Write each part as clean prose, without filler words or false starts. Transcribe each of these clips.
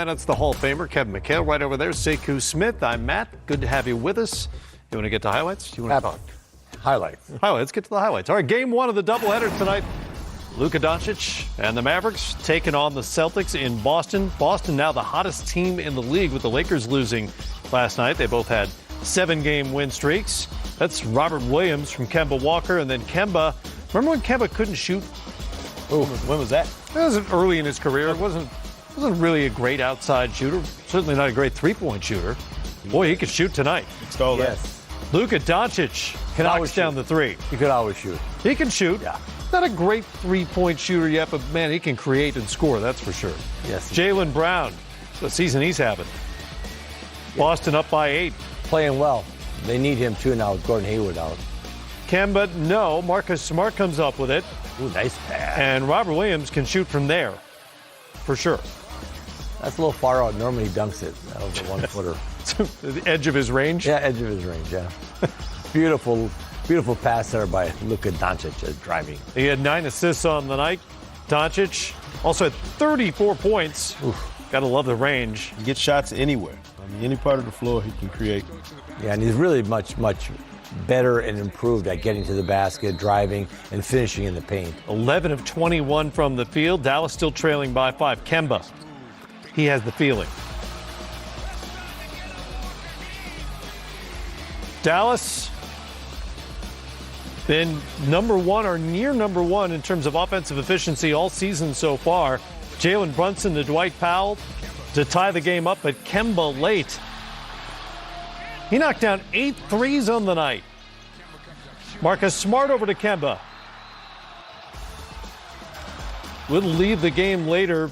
And it's the Hall of Famer, Kevin Mchale, right over there. Sekou Smith, I'm Matt. Good to have you with us. You want to get to highlights? You want to talk? Highlights. Let's get to the highlights. All right, game one of the doubleheader tonight. Luka Doncic and the Mavericks taking on the Celtics in Boston. Boston now the hottest team in the league with the Lakers losing last night. They both had 7-game win streaks. That's Robert Williams from Kemba Walker. And then Kemba, remember when Kemba couldn't shoot? Ooh, when was that? It was early in his career. It wasn't really a great outside shooter. Certainly not a great three-point shooter. Boy, he could shoot tonight. Stole that. Luka Doncic knocks down the three. He could always shoot. He can shoot. Yeah. Not a great three-point shooter yet, but man, he can create and score, that's for sure. Yes. Jaylen Brown, the season he's having. Boston up by 8. Playing well. They need him too now with Gordon Hayward out. Kemba, no. Marcus Smart comes up with it. Ooh, nice pass. And Robert Williams can shoot from there, for sure. That's a little far out. Normally he dunks it. That was a one-footer. The edge of his range? Yeah, edge of his range, yeah. Beautiful pass there by Luka Doncic driving. He had 9 assists on the night. Doncic also had 34 points. Got to love the range. He gets shots anywhere. I mean, any part of the floor he can create. Yeah, and he's really much better and improved at getting to the basket, driving, and finishing in the paint. 11 of 21 from the field. Dallas still trailing by 5. Kemba, he has the feeling. Dallas been number 1 or near number 1 in terms of offensive efficiency all season so far. Jalen Brunson to Dwight Powell to tie the game up, but Kemba late. He knocked down 8 threes on the night. Marcus Smart over to Kemba. Will leave the game later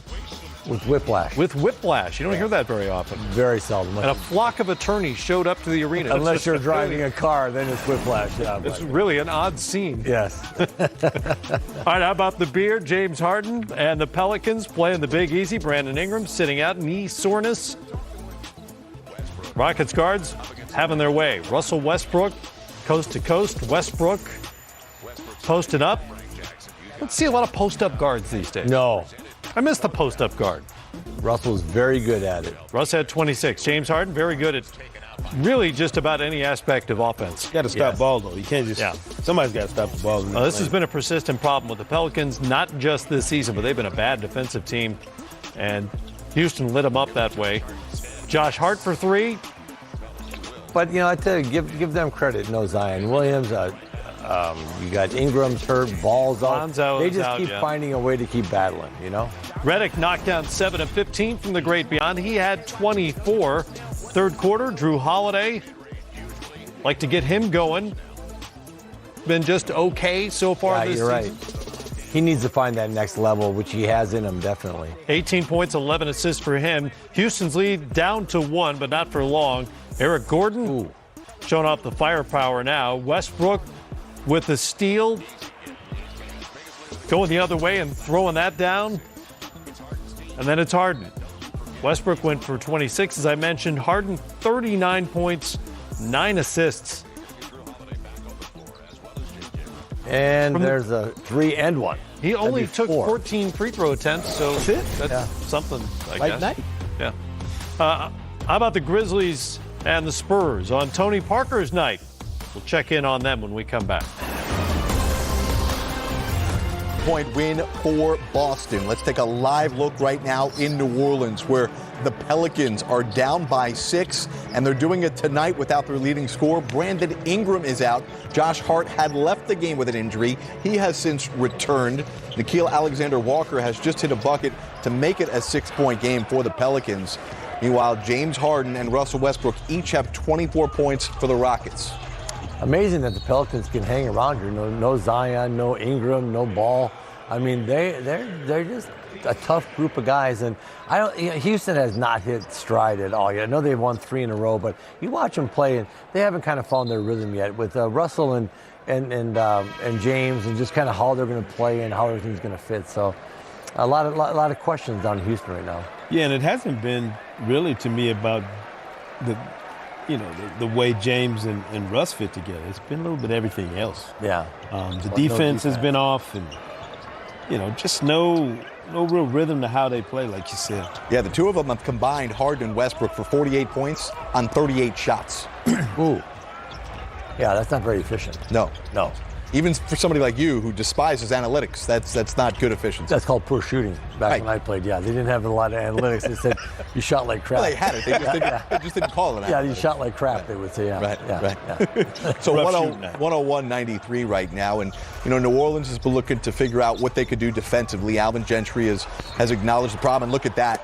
With whiplash. You don't hear that very often. Very seldom. And a flock of attorneys showed up to the arena. Unless you're driving a car, then it's whiplash. Yeah, It's really an odd scene. Yes. All right, how about the beer? James Harden and the Pelicans playing the Big Easy. Brandon Ingram sitting out, knee soreness. Rockets guards having their way. Russell Westbrook, coast to coast. Westbrook posted up. Let's see a lot of post-up guards these days. No. I miss the post-up guard. Russell's very good at it. Russ had 26. James Harden, very good at really just about any aspect of offense. You got to stop ball, though. You can't just somebody's got to stop the ball. This has been a persistent problem with the Pelicans, not just this season, but they've been a bad defensive team, and Houston lit them up that way. Josh Hart for 3. But, you know, I tell you, give them credit. No Zion Williams. You got Ingram's hurt, Ball's out. Lonzo they just out, keep finding a way to keep battling, you know? Redick knocked down 7 of 15 from the great beyond. He had 24. Third quarter, Drew Holiday. Like to get him going. Been just okay so far this season. Right. He needs to find that next level, which he has in him, definitely. 18 points, 11 assists for him. Houston's lead down to 1, but not for long. Eric Gordon showing off the firepower now. Westbrook with the steal, going the other way and throwing that down. And then it's Harden. Westbrook went for 26, as I mentioned. Harden, 39 points, 9 assists. And there's a 3 and 1. He only took 14 free throw attempts, so that's something, I guess. Night. Yeah. How about the Grizzlies and the Spurs on Tony Parker's night? We'll check in on them when we come back. Point win for Boston. Let's take a live look right now in New Orleans, where the Pelicans are down by 6, and they're doing it tonight without their leading scorer. Brandon Ingram is out. Josh Hart had left the game with an injury. He has since returned. Nickeil Alexander-Walker has just hit a bucket to make it a 6-point game for the Pelicans. Meanwhile, James Harden and Russell Westbrook each have 24 points for the Rockets. Amazing that the Pelicans can hang around here. No Zion, no Ingram, no Ball. I mean, they're just a tough group of guys, and Houston has not hit stride at all yet. I know they've won 3 in a row, but you watch them play, and they haven't kind of found their rhythm yet with Russell and James, and just kind of how they're going to play and how everything's going to fit. So, a lot of questions down in Houston right now. Yeah, and it hasn't been really to me about the way James and Russ fit together. It's been a little bit everything else. Yeah. The defense has been off, and just no real rhythm to how they play, like you said. Yeah, the two of them have combined, Harden and Westbrook, for 48 points on 38 shots. Ooh. Yeah, that's not very efficient. No. No. Even for somebody like you who despises analytics, that's not good efficiency. That's called poor shooting. Back when I played, yeah. They didn't have a lot of analytics. They said you shot like crap. Well, they had it. They just didn't call it an Yeah, you analytics. shot like crap, they would say. Yeah. Right, yeah, right. Yeah. So Rough shooting now. 101-93 right now. And, New Orleans has been looking to figure out what they could do defensively. Alvin Gentry has acknowledged the problem. And look at that.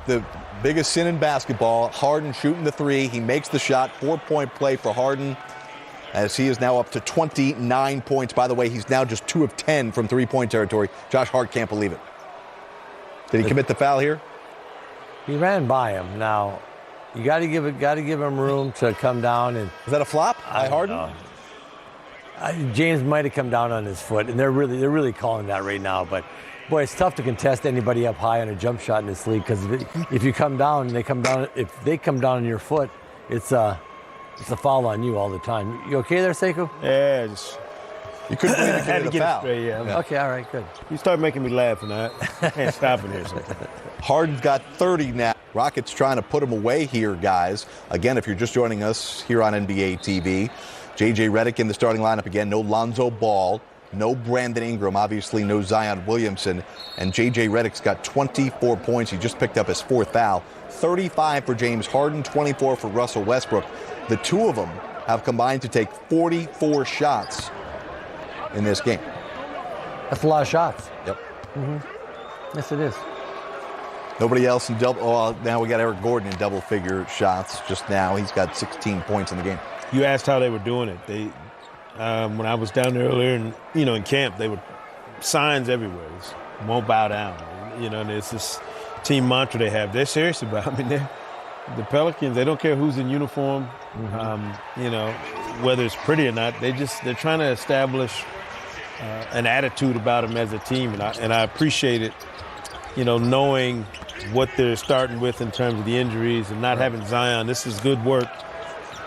The biggest sin in basketball, Harden shooting the three. He makes the shot. 4-point play for Harden, as he is now up to 29 points. By the way, he's now just 2 of 10 from three-point territory. Josh Hart can't believe it. Did he commit the foul here? He ran by him. Now, you got to give him room to come down and. Is that a flop by Harden? James might have come down on his foot, and they're really calling that right now. But boy, it's tough to contest anybody up high on a jump shot in this league, because if you come down and they come down, if they come down on your foot, it's a foul on you all the time. You okay there, Sekou? Yeah, just You couldn't believe he had to committed a get it foul. straight. Yeah. Okay, all right, good. You start making me laugh, and I can't stop it here. So. Harden's got 30 now. Rockets trying to put him away here, guys. Again, if you're just joining us here on NBA TV, J.J. Redick in the starting lineup again. No Lonzo Ball, no Brandon Ingram, obviously no Zion Williamson. And J.J. Redick's got 24 points. He just picked up his 4th foul. 35 for James Harden, 24 for Russell Westbrook. The two of them have combined to take 44 shots in this game. That's a lot of shots. Yep. Yes, it is. Nobody else in double. Oh, now we got Eric Gordon in double-figure shots just now. He's got 16 points in the game. You asked how they were doing it. They, when I was down there earlier, and in camp, they were signs everywhere. It's, won't bow down. And it's this team mantra they have. They're serious about it. I mean, the Pelicans. They don't care who's in uniform. Whether it's pretty or not. They're trying to establish an attitude about them as a team, and I appreciate it. Knowing what they're starting with in terms of the injuries and not having Zion. This is good work,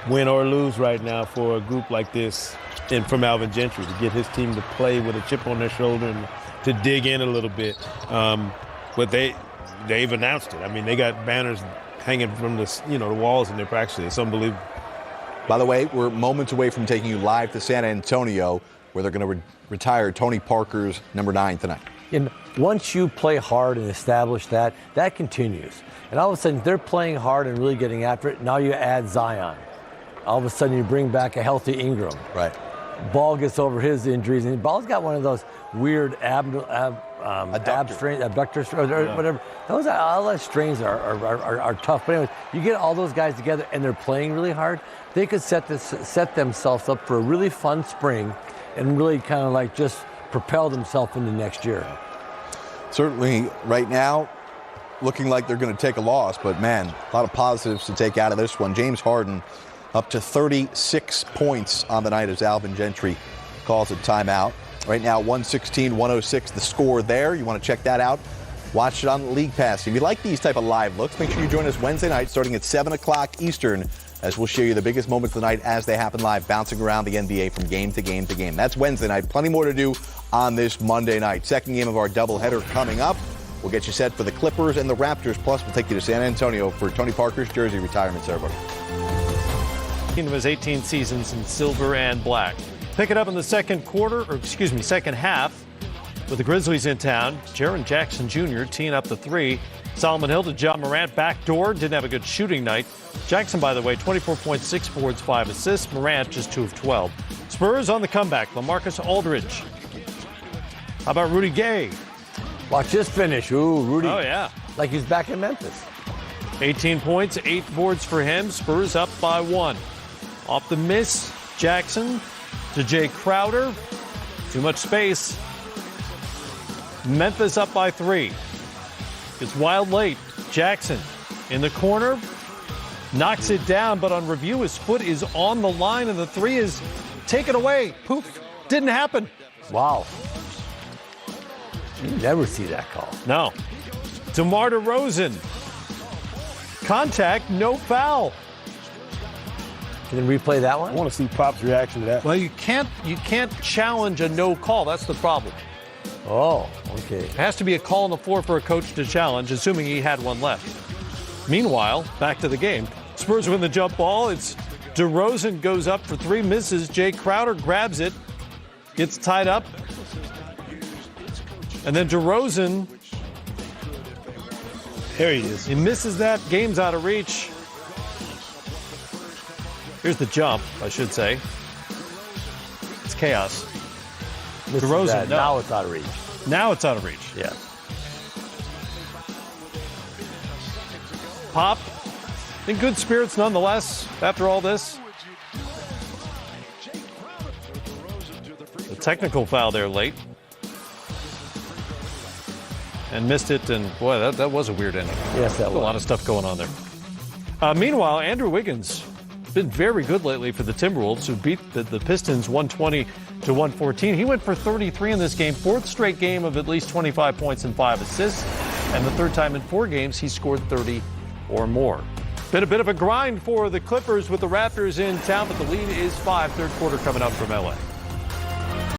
win or lose right now, for a group like this, and from Alvin Gentry to get his team to play with a chip on their shoulder and to dig in a little bit. But they've announced it. I mean, they got banners hanging from the walls in their practice. It's unbelievable. By the way, we're moments away from taking you live to San Antonio, where they're going to retire Tony Parker's number 9 tonight. And once you play hard and establish that continues. And all of a sudden, they're playing hard and really getting after it. Now you add Zion. All of a sudden, you bring back a healthy Ingram. Right. Ball gets over his injuries, and Ball's got one of those weird abductor strains, or whatever. Those all those strains are tough. But anyway, you get all those guys together, and they're playing really hard. They could set themselves up for a really fun spring, and really kind of like just propel themselves into next year. Certainly, right now, looking like they're going to take a loss, but man, a lot of positives to take out of this one. James Harden up to 36 points on the night as Alvin Gentry calls a timeout. Right now, 116-106 the score there. You want to check that out? Watch it on League Pass. If you like these type of live looks, make sure you join us Wednesday night starting at 7 o'clock Eastern, as we'll show you the biggest moments of the night as they happen live, bouncing around the NBA from game to game to game. That's Wednesday night. Plenty more to do on this Monday night. Second game of our doubleheader coming up. We'll get you set for the Clippers and the Raptors. Plus, we'll take you to San Antonio for Tony Parker's jersey retirement ceremony. Of his 18 seasons in silver and black. Pick it up in the second half with the Grizzlies in town. Jaren Jackson Jr. teeing up the 3. Solomon Hill to John Morant backdoor. Didn't have a good shooting night. Jackson, by the way, 24 points, 6 boards, 5 assists. Morant just 2 of 12. Spurs on the comeback. LaMarcus Aldridge. How about Rudy Gay? Watch this finish. Ooh, Rudy. Oh, yeah. Like he's back in Memphis. 18 points, 8 boards for him. Spurs up by 1. Off the miss, Jackson to Jay Crowder. Too much space. Memphis up by 3. It's wild late. Jackson in the corner. Knocks it down, but on review, his foot is on the line, and the 3 is taken away. Poof. Didn't happen. Wow. You never see that call. No. DeMar DeRozan. Contact, no foul. Can you replay that I one? want to see Pop's reaction to that. Well, you can't challenge a no call. That's the problem. Oh, okay. It has to be a call on the floor for a coach to challenge, assuming he had one left. Meanwhile, back to the game. Spurs win the jump ball. It's DeRozan goes up for three, misses. Jay Crowder grabs it, gets tied up. And then DeRozan, There he is. he misses that. Game's out of reach. Here's the jump, I should say. It's chaos. This is DeRozan, that. no. Now it's out of reach. Now it's out of reach. Yeah. Pop in good spirits nonetheless after all this. The technical foul there late. And missed it, and boy, that was a weird ending. Yes, that A was. lot of stuff going on there. Meanwhile, Andrew Wiggins been very good lately for the Timberwolves, who beat the Pistons 120-114. He went for 33 in this game, fourth straight game of at least 25 points and 5 assists, and the third time in 4 games he scored 30 or more. Been a bit of a grind for the Clippers with the Raptors in town, but the lead is 5. Third quarter coming up from LA.